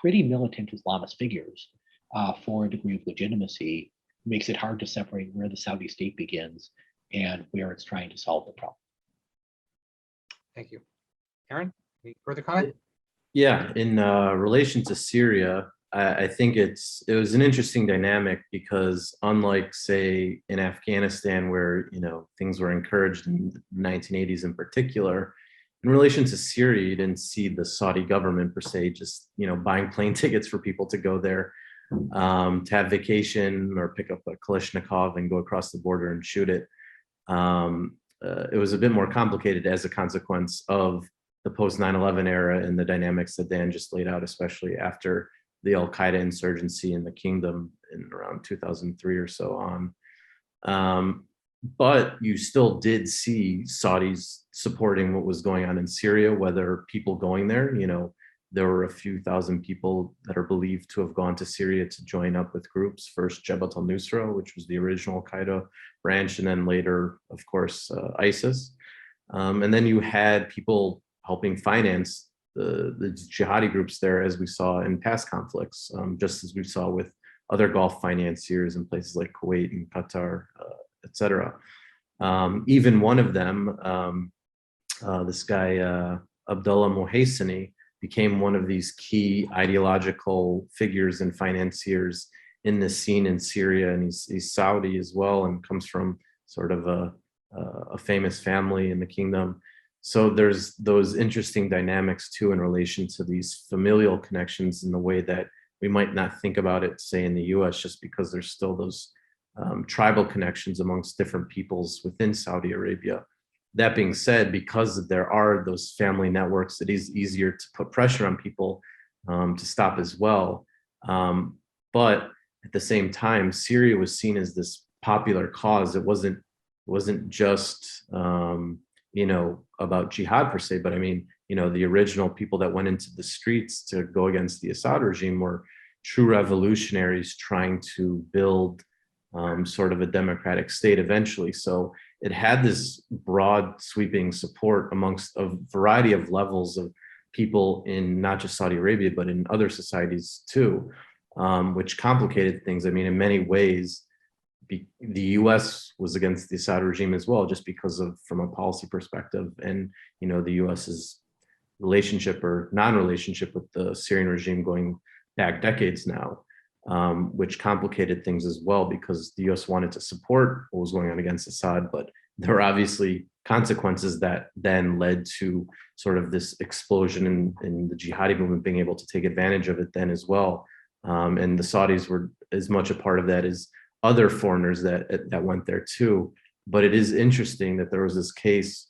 pretty militant Islamist figures for a degree of legitimacy makes it hard to separate where the Saudi state begins and where it's trying to solve the problem. Thank you. Aaron, any further comment? Yeah, in relation to Syria, I think it was an interesting dynamic because unlike, say, in Afghanistan, where things were encouraged in the 1980s in particular, in relation to Syria, you didn't see the Saudi government per se just buying plane tickets for people to go there to have vacation or pick up a Kalashnikov and go across the border and shoot it. It was a bit more complicated as a consequence of the post 9/11 era and the dynamics that Dan just laid out, especially after the Al Qaeda insurgency in the kingdom in around 2003 or so on. But you still did see Saudis supporting what was going on in Syria, whether people going there, there were a few thousand people that are believed to have gone to Syria to join up with groups. First, Jabhat al-Nusra, which was the original Al Qaeda branch, and then later, of course, ISIS. And then you had people helping finance the jihadi groups there, as we saw in past conflicts, just as we saw with other Gulf financiers in places like Kuwait and Qatar, etc. Even one of them, this guy, Abdullah Mohseni, became one of these key ideological figures and financiers in the scene in Syria, and he's Saudi as well, and comes from sort of a famous family in the kingdom. So there's those interesting dynamics too in relation to these familial connections in the way that we might not think about it, say, in the US, just because there's still those tribal connections amongst different peoples within Saudi Arabia. That being said, because there are those family networks, it is easier to put pressure on people to stop as well. But at the same time, Syria was seen as this popular cause. It wasn't just about jihad per se, but I mean, the original people that went into the streets to go against the Assad regime were true revolutionaries trying to build sort of a democratic state eventually. So it had this broad sweeping support amongst a variety of levels of people in not just Saudi Arabia, but in other societies too, which complicated things. I mean, in many ways, the US was against the Assad regime as well, just because of, from a policy perspective, and, the US's relationship or non-relationship with the Syrian regime going back decades now, which complicated things as well, because the US wanted to support what was going on against Assad, but there were obviously consequences that then led to sort of this explosion in the jihadi movement being able to take advantage of it then as well. And the Saudis were as much a part of that as other foreigners that went there too. But it is interesting that there was this case,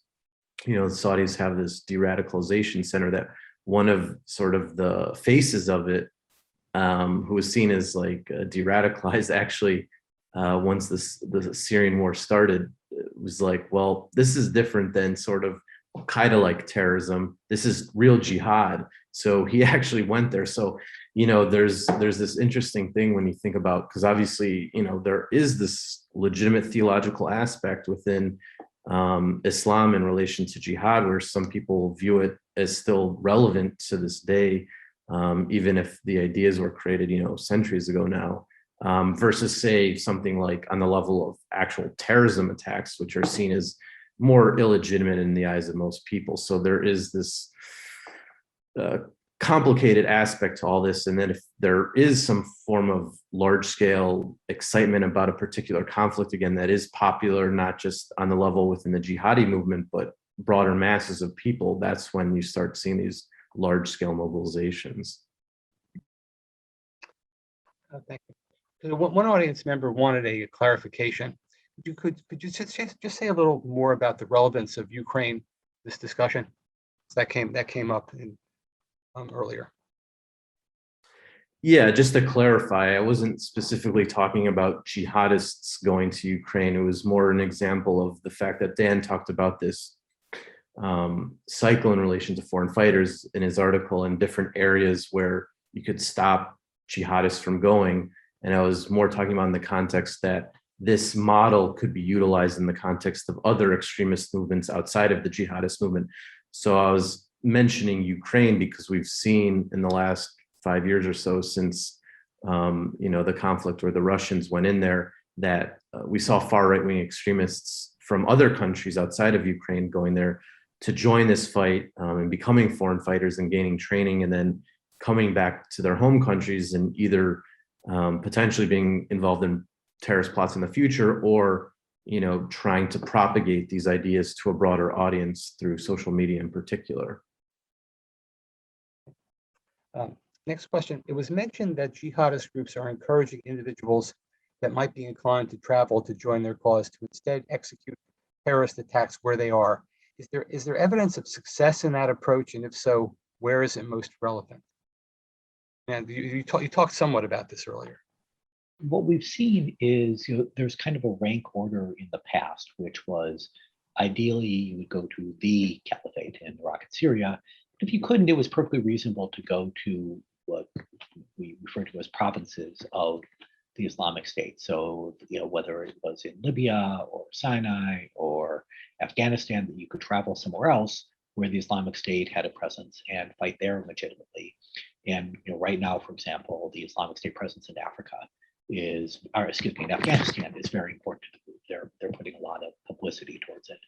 the Saudis have this de-radicalization center that one of sort of the faces of it, who was seen as like de-radicalized, actually, once the Syrian war started, it was like, well, this is different than sort of Qaeda-like terrorism. This is real jihad. So he actually went there. So, there's this interesting thing when you think about, because obviously, there is this legitimate theological aspect within Islam in relation to jihad, where some people view it as still relevant to this day, even if the ideas were created, centuries ago now, versus say something like on the level of actual terrorism attacks, which are seen as more illegitimate in the eyes of most people. So there is this complicated aspect to all this. And then if there is some form of large scale excitement about a particular conflict, again, that is popular, not just on the level within the jihadi movement, but broader masses of people, that's when you start seeing these large scale mobilizations. Thank you. One audience member wanted a clarification. Could you just say a little more about the relevance of Ukraine, this discussion? That came up earlier. Yeah, just to clarify, I wasn't specifically talking about jihadists going to Ukraine. It was more an example of the fact that Dan talked about this cycle in relation to foreign fighters in his article, in different areas where you could stop jihadists from going. And I was more talking about in the context that this model could be utilized in the context of other extremist movements outside of the jihadist movement. So I was mentioning Ukraine because we've seen in the last 5 years or so since the conflict where the Russians went in there, that we saw far right-wing extremists from other countries outside of Ukraine going there to join this fight and becoming foreign fighters and gaining training, and then coming back to their home countries and either potentially being involved in terrorist plots in the future, or trying to propagate these ideas to a broader audience through social media in particular. Next question. It was mentioned that jihadist groups are encouraging individuals that might be inclined to travel to join their cause to instead execute terrorist attacks where they are. Is there evidence of success in that approach? And if so, where is it most relevant? And you talked somewhat about this earlier. What we've seen is, there's kind of a rank order in the past, which was ideally you would go to the caliphate in Iraq and Syria. But if you couldn't, it was perfectly reasonable to go to what we refer to as provinces of the Islamic State. So, whether it was in Libya or Sinai or Afghanistan, that you could travel somewhere else where the Islamic State had a presence and fight there legitimately. And right now, for example, the Islamic State presence in Africa in Afghanistan is very important to the group. They're putting a lot of publicity towards it.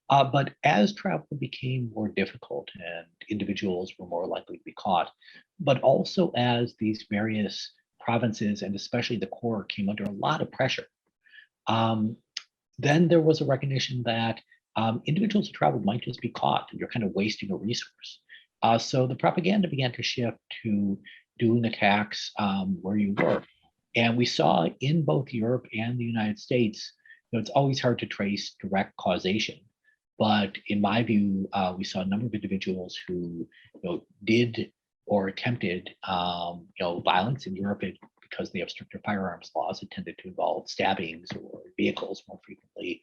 But as travel became more difficult and individuals were more likely to be caught, but also as these various provinces and especially the core came under a lot of pressure, then there was a recognition that individuals who traveled might just be caught and you're kind of wasting a resource. So the propaganda began to shift to doing attacks where you were. And we saw in both Europe and the United States, it's always hard to trace direct causation. But in my view, we saw a number of individuals who did or attempted violence in Europe because they have stricter firearms laws. It tended to involve stabbings or vehicles more frequently.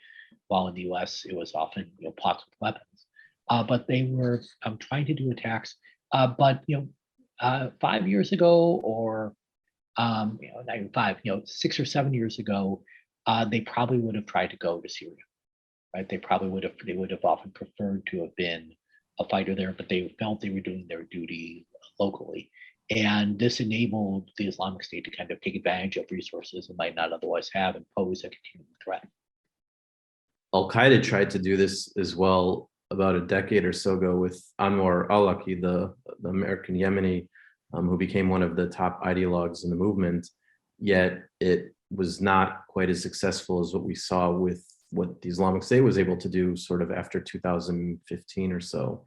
while in the US, it was often plots with weapons. But they were trying to do attacks. But 5 years ago, or not even 5, 6 or 7 years ago, they probably would have tried to go to Syria, right? They would have often preferred to have been a fighter there, but they felt they were doing their duty locally. And this enabled the Islamic State to kind of take advantage of resources it might not otherwise have and pose a continuing threat. Al-Qaeda tried to do this as well about a decade or so ago with Anwar al-Awlaki, the American Yemeni, who became one of the top ideologues in the movement, yet it was not quite as successful as what we saw with what the Islamic State was able to do sort of after 2015 or so.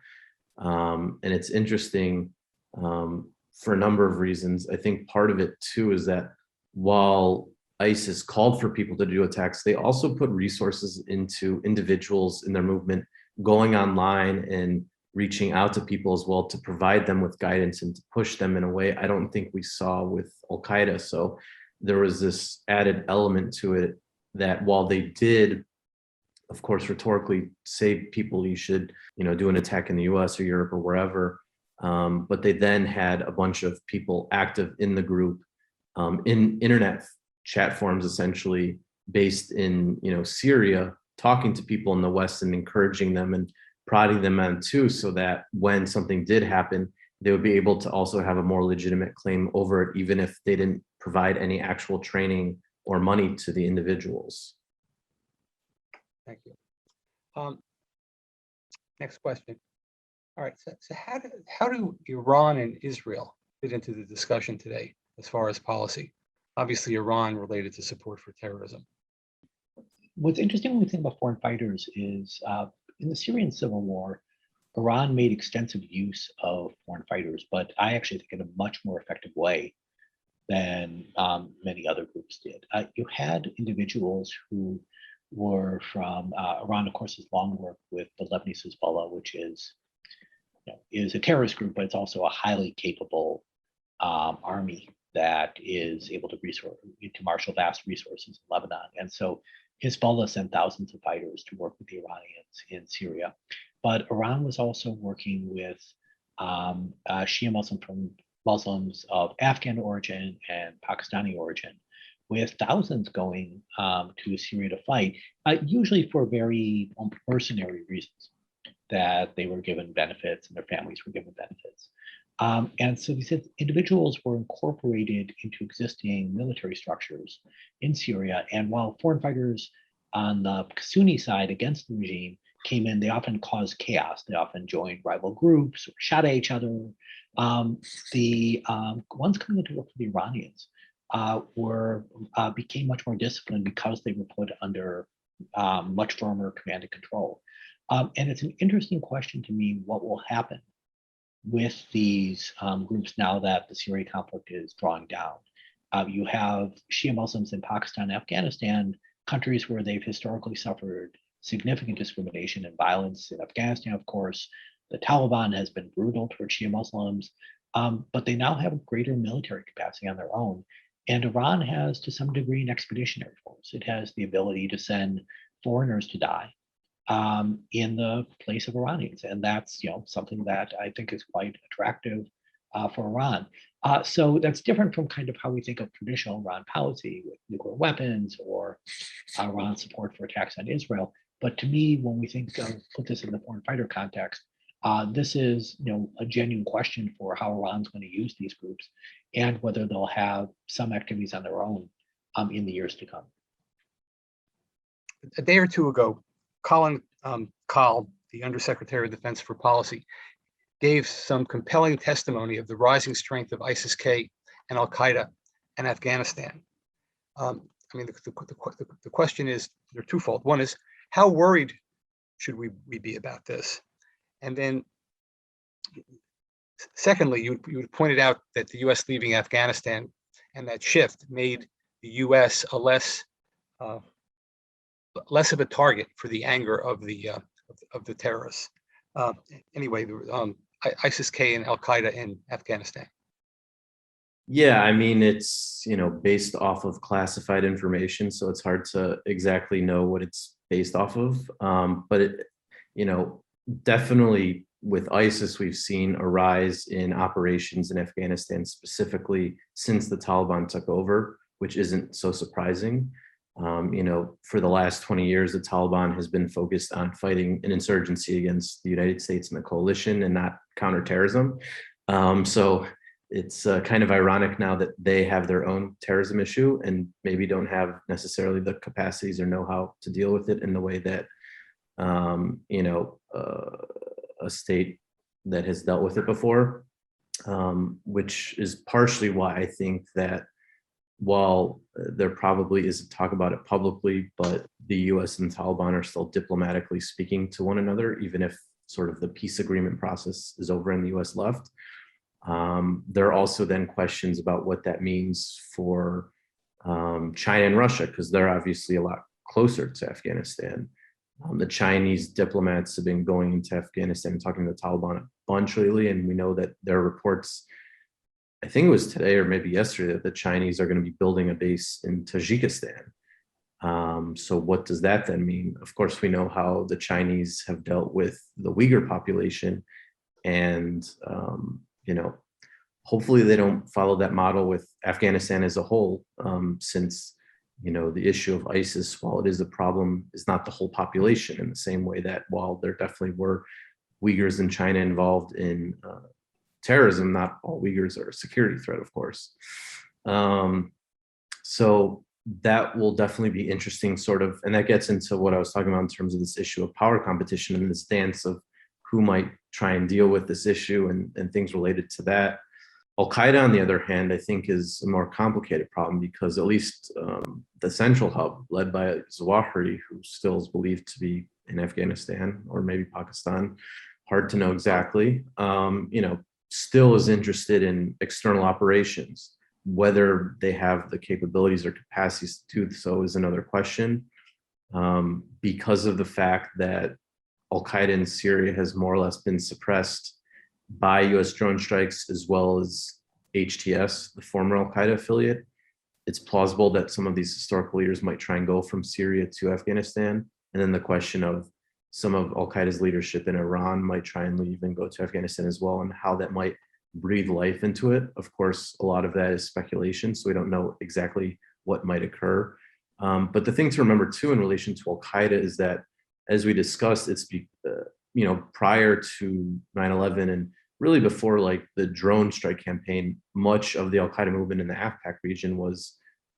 And it's interesting for a number of reasons. I think part of it too is that while ISIS called for people to do attacks, they also put resources into individuals in their movement going online and reaching out to people as well to provide them with guidance and to push them in a way I don't think we saw with Al-Qaeda. So there was this added element to it that while they did, of course, rhetorically say people you should, do an attack in the US or Europe or wherever, but they then had a bunch of people active in the group in internet chat forums, essentially based in Syria, talking to people in the West and encouraging them and prodding them on too, so that when something did happen, they would be able to also have a more legitimate claim over it, even if they didn't provide any actual training or money to the individuals. Thank you. Next question. All right, so how do Iran and Israel fit into the discussion today as far as policy? Obviously, Iran related to support for terrorism. What's interesting when we think about foreign fighters is in the Syrian civil war, Iran made extensive use of foreign fighters, but I actually think in a much more effective way than many other groups did. You had individuals who were from Iran, of course, has long worked with the Lebanese Hezbollah, which is a terrorist group, but it's also a highly capable army that is able to marshal vast resources in Lebanon. And so Hezbollah sent thousands of fighters to work with the Iranians in Syria. But Iran was also working with Shia Muslims of Afghan origin and Pakistani origin, with thousands going to Syria to fight, usually for very mercenary reasons, that they were given benefits and their families were given benefits. And so these individuals were incorporated into existing military structures in Syria. And while foreign fighters on the Sunni side against the regime came in, they often caused chaos. They often joined rival groups or shot at each other. The ones coming into work for the Iranians became much more disciplined because they were put under much firmer command and control. And it's an interesting question to me, what will happen with these groups now that the Syria conflict is drawing down. You have Shia Muslims in Pakistan and Afghanistan, countries where they've historically suffered significant discrimination and violence. In Afghanistan, of course, the Taliban has been brutal towards Shia Muslims, but they now have a greater military capacity on their own. And Iran has, to some degree, an expeditionary force. It has the ability to send foreigners to die in the place of Iranians. And that's something that I think is quite attractive for Iran. So that's different from kind of how we think of traditional Iran policy with nuclear weapons or Iran's support for attacks on Israel. But to me, when we put this in the foreign fighter context, this is a genuine question for how Iran's going to use these groups and whether they'll have some activities on their own in the years to come. A day or two ago, Colin Kahl, the Undersecretary of Defense for Policy, gave some compelling testimony of the rising strength of ISIS-K and Al-Qaeda in Afghanistan. The question is, they're twofold. One is, how worried should we be about this? And then, secondly, you pointed out that the U.S. leaving Afghanistan and that shift made the U.S. a less of a target for the anger of the terrorists. Anyway, ISIS-K and Al-Qaeda in Afghanistan. Yeah, I mean, it's, based off of classified information, so it's hard to exactly know what it's based off of. But you know, definitely with ISIS, we've seen a rise in operations in Afghanistan, specifically since the Taliban took over, which isn't so surprising. For the last 20 years, the Taliban has been focused on fighting an insurgency against the United States and the coalition and not counterterrorism. So it's kind of ironic now that they have their own terrorism issue and maybe don't have necessarily the capacities or know-how to deal with it in the way that a state that has dealt with it before, which is partially why I think that while there probably isn't talk about it publicly, but the US and Taliban are still diplomatically speaking to one another, even if sort of the peace agreement process is over and the US left. There are also then questions about what that means for China and Russia, because they're obviously a lot closer to Afghanistan. The Chinese diplomats have been going into Afghanistan and talking to the Taliban a bunch lately, and we know that there are reports, I think it was today or maybe yesterday, that the Chinese are going to be building a base in Tajikistan. So what does that then mean? Of course, we know how the Chinese have dealt with the Uyghur population, and hopefully they don't follow that model with Afghanistan as a whole, since the issue of ISIS, while it is a problem, is not the whole population, in the same way that while there definitely were Uyghurs in China involved in terrorism, not all Uyghurs are a security threat, of course. So that will definitely be interesting, sort of, and that gets into what I was talking about in terms of this issue of power competition and this dance of who might try and deal with this issue and things related to that. Al-Qaeda, on the other hand, I think is a more complicated problem, because at least the central hub, led by Zawahiri, who still is believed to be in Afghanistan or maybe Pakistan, hard to know exactly, still is interested in external operations. Whether they have the capabilities or capacities to do so is another question, because of the fact that Al-Qaeda in Syria has more or less been suppressed by US drone strikes, as well as HTS, the former Al-Qaeda affiliate. It's plausible that some of these historical leaders might try and go from Syria to Afghanistan. And then the question of some of Al-Qaeda's leadership in Iran might try and leave and go to Afghanistan as well, and how that might breathe life into it. Of course, a lot of that is speculation, so we don't know exactly what might occur. But the thing to remember too in relation to Al-Qaeda is that, as we discussed, it's prior to 9/11 and really before like the drone strike campaign, much of the Al-Qaeda movement in the AfPak region was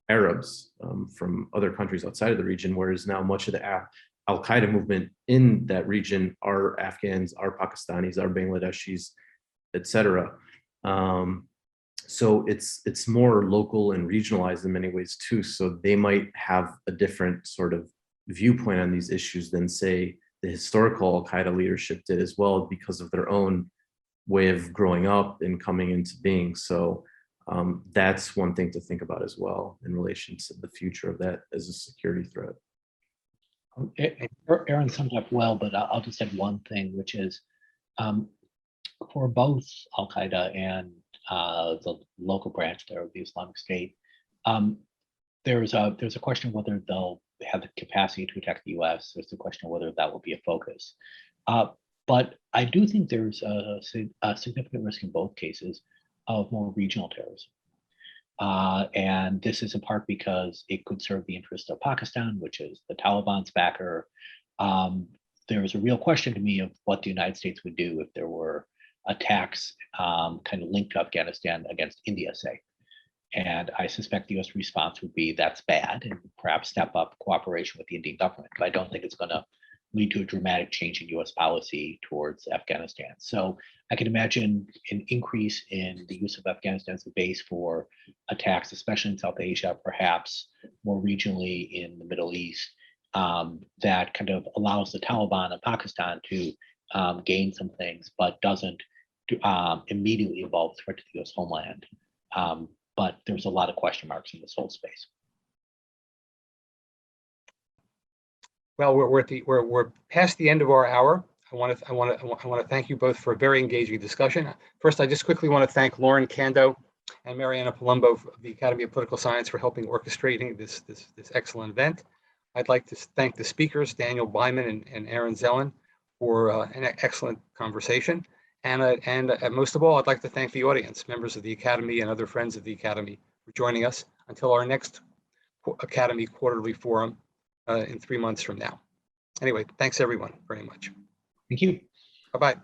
Arabs from other countries outside of the region, whereas now much of the Al-Qaeda movement in that region are Afghans, are Pakistanis, are Bangladeshis, etc. So it's more local and regionalized in many ways too. So they might have a different sort of viewpoint on these issues than, say, the historical Al-Qaeda leadership did as well, because of their own way of growing up and coming into being. So that's one thing to think about as well in relation to the future of that as a security threat. Aaron summed up well, but I'll just add one thing, which is for both Al-Qaeda and the local branch there of the Islamic State, there's a question of whether they'll have the capacity to attack the US. There's a question of whether that will be a focus. But I do think there's a significant risk in both cases of more regional terrorism. And this is in part because it could serve the interest of Pakistan, which is the Taliban's backer. There's a real question to me of what the United States would do if there were attacks kind of linked to Afghanistan against India, say. And I suspect the US response would be that's bad, and perhaps step up cooperation with the Indian government. But I don't think it's going to lead to a dramatic change in US policy towards Afghanistan. So I can imagine an increase in the use of Afghanistan as a base for attacks, especially in South Asia, perhaps more regionally in the Middle East, that kind of allows the Taliban and Pakistan to gain some things, but doesn't immediately involve threat to the US homeland. But there's a lot of question marks in this whole space. Well, we're past the end of our hour. I want to thank you both for a very engaging discussion. First, I just quickly want to thank Lauren Kando and Mariana Palumbo of the Academy of Political Science for helping orchestrating this excellent event. I'd like to thank the speakers, Daniel Byman and Aaron Zelin, for an excellent conversation. And most of all, I'd like to thank the audience, members of the Academy and other friends of the Academy, for joining us until our next Academy Quarterly Forum in 3 months from now. Anyway, thanks everyone very much. Thank you. Bye-bye.